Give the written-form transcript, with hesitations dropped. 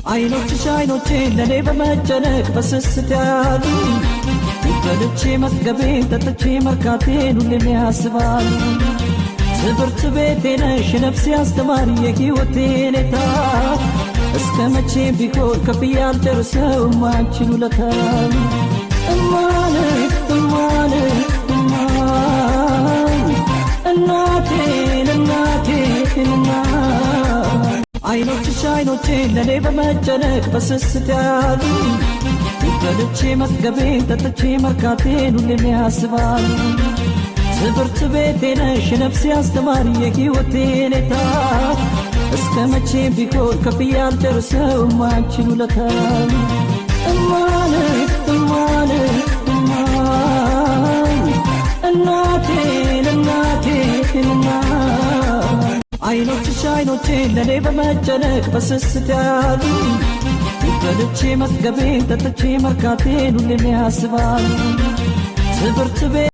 አይኖችሽ አይኖቼ ለኔ በመጨነቅ በስስት ያሉ በልቼ መጥገቤን ጠጥቼ መርካቴን ሁሌም ያስባሉ። ትምህርት ቤቴ ነሽ ነፍሴ አስተማሪ የሕይወቴ ኔታ እስከ መቼ ቢሆን ከፍዬ አልጨርሰውም አንቺን ውለታ እማን እማን እማን እናቴን እናቴን እማን አይኖችሽ አይኖቼ ለኔ በመጨነቅ በስስት ያሉ በልቼ መጥገቤን ጠጥቼ መርካቴን ሁሌም ያስባሉ። ትምህርት ቤቴ ነሽ ነፍሴ አስተማሪ የሕይወቴ ኔታ እስከ መቼ ቢሆን ከፍዬ አልጨርሰውም አንቺን ውለታ እማን እማን እማን እናቴን እናቴን እማን አይኖችሽ አይኖቼ ለኔ በመጨነቅ በስስት ያሉ በልቼ መጥገቤን ጠጥቼ መርካቴን ሁሌም ያስባሉ። ትምህርት ቤት